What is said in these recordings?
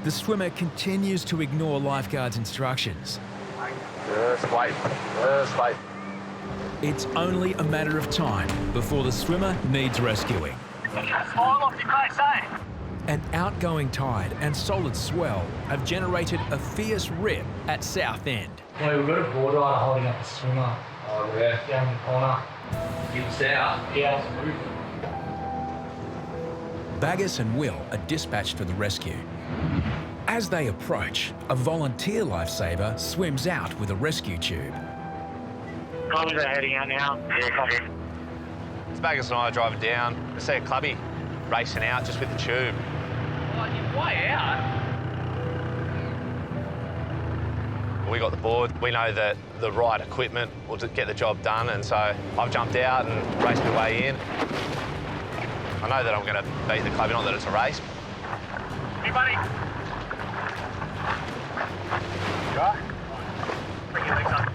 The swimmer continues to ignore lifeguards' instructions. Just wait. Just wait. It's only a matter of time before the swimmer needs rescuing. Smile off your face, eh? An outgoing tide and solid swell have generated a fierce rip at South End. Well, we've got a board rider holding up the swimmer. Oh, yeah. Down the corner. Give south. Yeah, it's moving. Baggis and Will are dispatched for the rescue. As they approach, a volunteer lifesaver swims out with a rescue tube. Clubbies are heading out now. Yeah, copy. It's Baggis and I driving down. I see a clubby racing out just with the tube. Oh, you're way out. We got the board. We know that the right equipment will get the job done, and so I've jumped out and raced my way in. I know that I'm going to beat the clubby, not that it's a race. Hey, buddy. You all right? Bring your legs up.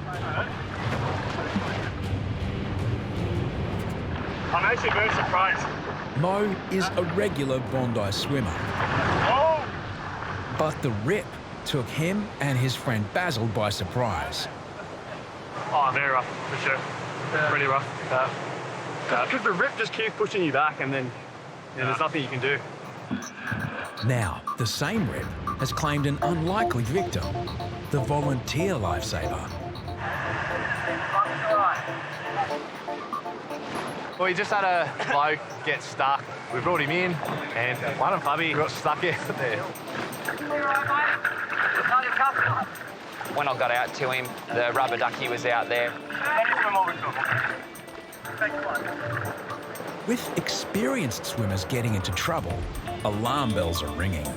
I'm actually very surprised. Mo is a regular Bondi swimmer, Oh! but the rip took him and his friend Basil by surprise. Oh, very rough, for sure. Yeah. Pretty rough. Because the rip just keeps pushing you back, and then there's nothing you can do. Now, the same rip has claimed an unlikely victim, the volunteer lifesaver. Well, we just had a bloke get stuck. We brought him in, and one of clubby got stuck out there. When I got out to him, the rubber ducky was out there. With experienced swimmers getting into trouble, alarm bells are ringing.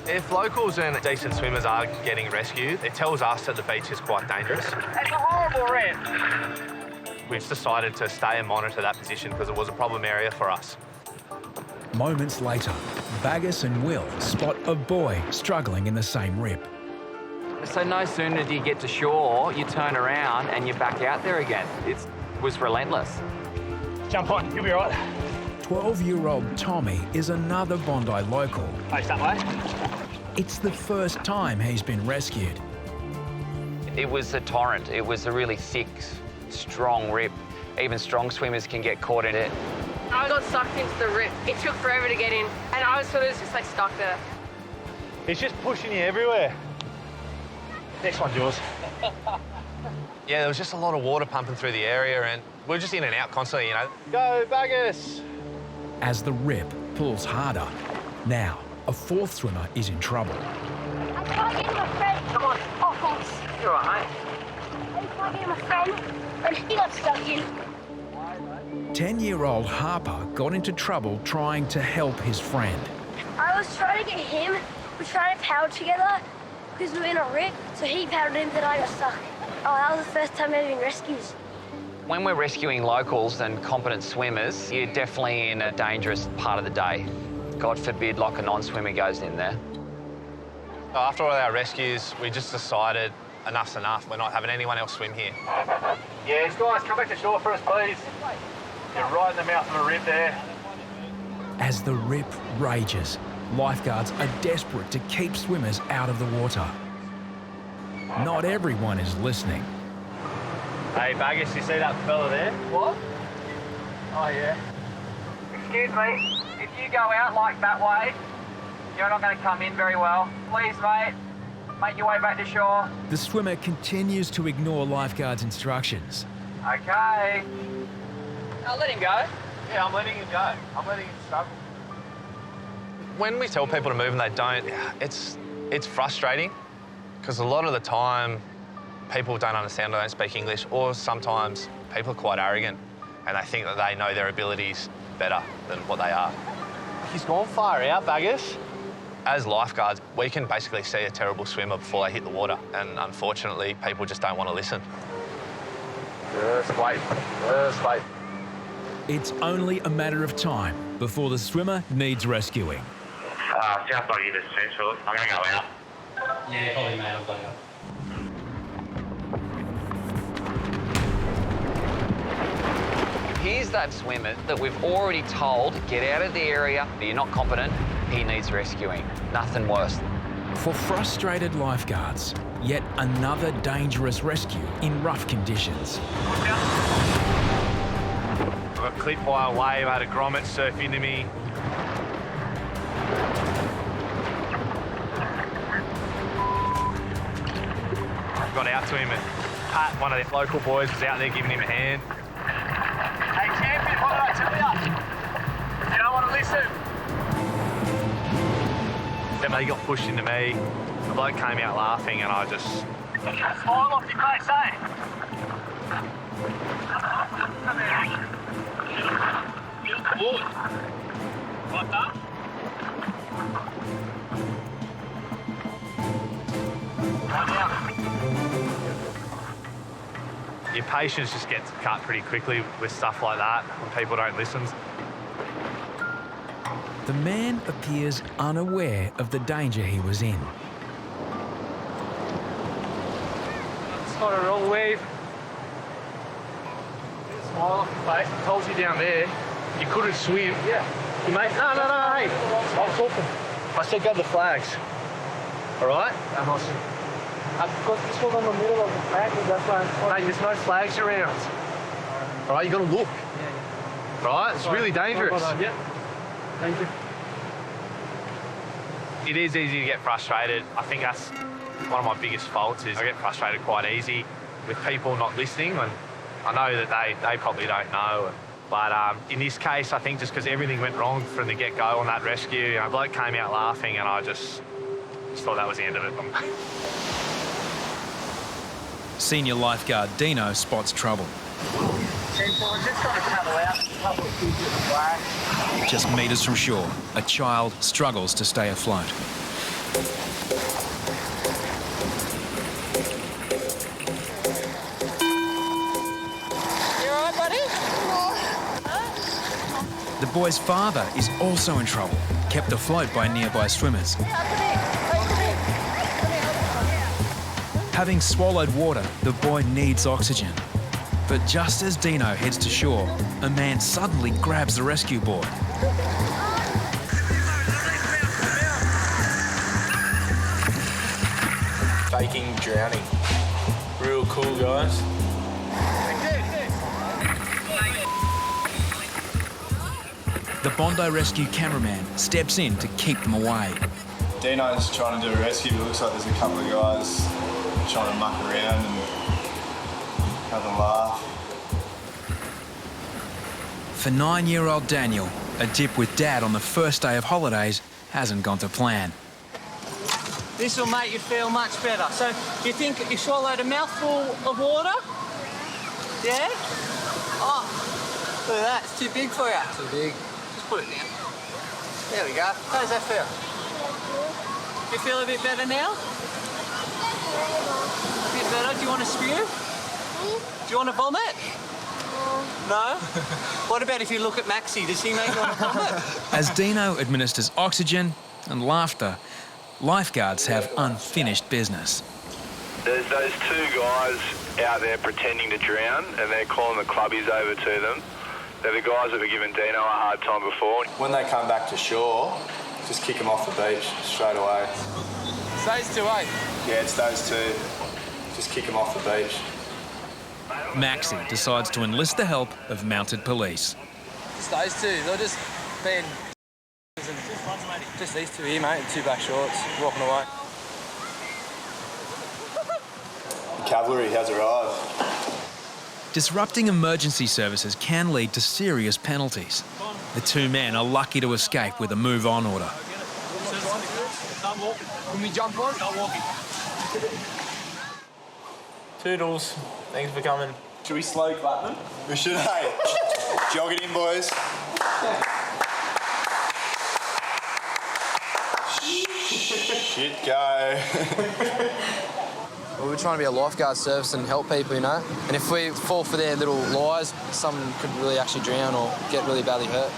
If locals and decent swimmers are getting rescued, it tells us that the beach is quite dangerous. It's a horrible rip. We've decided to stay and monitor that position because it was a problem area for us. Moments later, Baggis and Will spot a boy struggling in the same rip. So no sooner do you get to shore, you turn around and you're back out there again. It was relentless. Jump on, you'll be all right. 12-year-old Tommy is another Bondi local. Face that way. It's the first time he's been rescued. It was a torrent. It was a really thick, strong rip. Even strong swimmers can get caught in it. I got sucked into the rip. It took forever to get in, and I was sort of just like stuck there. It's just pushing you everywhere. Next one's yours. Yeah, there was just a lot of water pumping through the area, and we're just in and out constantly, you know. Go, Baggis! As the rip pulls harder, now a fourth swimmer is in trouble. I can't get my friend. Come on. Oh, thanks. You're all right, I can't get my friend, and he got stuck in. 10-year-old Harper got into trouble trying to help his friend. I was trying to get him. We were trying to paddle together because we were in a rip, so he paddled in, then I got stuck. Oh, that was the first time having rescues. When we're rescuing locals and competent swimmers, you're definitely in a dangerous part of the day. God forbid, like a non-swimmer goes in there. So after all our rescues, we just decided enough's enough. We're not having anyone else swim here. Yes, guys, come back to shore for us, please. You're right in the mouth of a rip there. As the rip rages, lifeguards are desperate to keep swimmers out of the water. Not everyone is listening. Hey, Baggis, you see that fella there? What? Oh, yeah. Excuse me, if you go out like that way, you're not going to come in very well. Please, mate, make your way back to shore. The swimmer continues to ignore lifeguards' instructions. Okay. I'll let him go. Yeah, I'm letting him go. I'm letting him struggle. When we tell people to move and they don't, it's frustrating because a lot of the time people don't understand or don't speak English, or sometimes people are quite arrogant and they think that they know their abilities better than what they are. He's gone far out, Baggis. As lifeguards, we can basically see a terrible swimmer before they hit the water, and unfortunately, people just don't want to listen. Just wait. Just wait. It's only a matter of time before the swimmer needs rescuing. South Bondi Beach, Central. I'm going to go out. Yeah, probably, mate. I'll go. Here's that swimmer that we've already told, get out of the area, you're not competent, he needs rescuing. Nothing worse. For frustrated lifeguards, yet another dangerous rescue in rough conditions. I got clipped by a wave, I had a grommet surf into me. I got out to him and Pat, one of the local boys, was out there giving him a hand. Hey champion, what did I tell you? You don't want to listen. Then they got pushed into me. The bloke came out laughing and I just... Smile off your face, eh? Come here. Good. Like that? Right now. Your patience just gets cut pretty quickly with stuff like that when people don't listen. The man appears unaware of the danger he was in. It's not a roll wave. Smile off your face. I told you down there, you couldn't swim. Yeah. You mate, no, hey. I'm talking. I said go to the flags. All right? I'm awesome. I've got this one on the middle of the flag, that's why mate, there's no flags around. All right, you got to look. Yeah. All right? It's really dangerous. Yeah. Thank you. It is easy to get frustrated. I think that's one of my biggest faults is I get frustrated quite easy with people not listening, and I know that they probably don't know. But in this case, I think just because everything went wrong from the get-go on that rescue, a bloke came out laughing and I just thought that was the end of it. Senior lifeguard Deano spots trouble. Just metres from shore, a child struggles to stay afloat. You all right, buddy? The boy's father is also in trouble, kept afloat by nearby swimmers. Having swallowed water, the boy needs oxygen. But just as Deano heads to shore, a man suddenly grabs the rescue board. Faking drowning. Real cool, guys. The Bondi Rescue cameraman steps in to keep them away. Deano's trying to do a rescue, but it looks like there's a couple of guys trying to muck around and have a laugh. For 9-year-old Daniel, a dip with Dad on the first day of holidays hasn't gone to plan. This will make you feel much better. So, you think you swallowed a mouthful of water? Yeah? Oh, look at that. It's too big for you. Too big. Just put it down. There we go. How does that feel? You feel a bit better now? A bit better? Do you want to spew? Do you want to vomit? No? What about if you look at Maxi? Does he make you want to vomit? As Deano administers oxygen and laughter, lifeguards have unfinished business. There's those two guys out there pretending to drown and they're calling the clubbies over to them. They're the guys that were giving Deano a hard time before. When they come back to shore, just kick them off the beach straight away. It's those two, eh? Yeah, it's those two. Just kick them off the beach. Maxi decides to enlist the help of mounted police. It's those two. They're just being... Just these two here, mate, in two black shorts, walking away. The cavalry has arrived. Disrupting emergency services can lead to serious penalties. The two men are lucky to escape with a move-on order. Can we jump on? Start walking. Toodles. Thanks for coming. Should we slow clap them? We should, hey. Jog it in, boys. Shit, go. Well, we're trying to be a lifeguard service and help people, you know? And if we fall for their little lies, someone could really actually drown or get really badly hurt.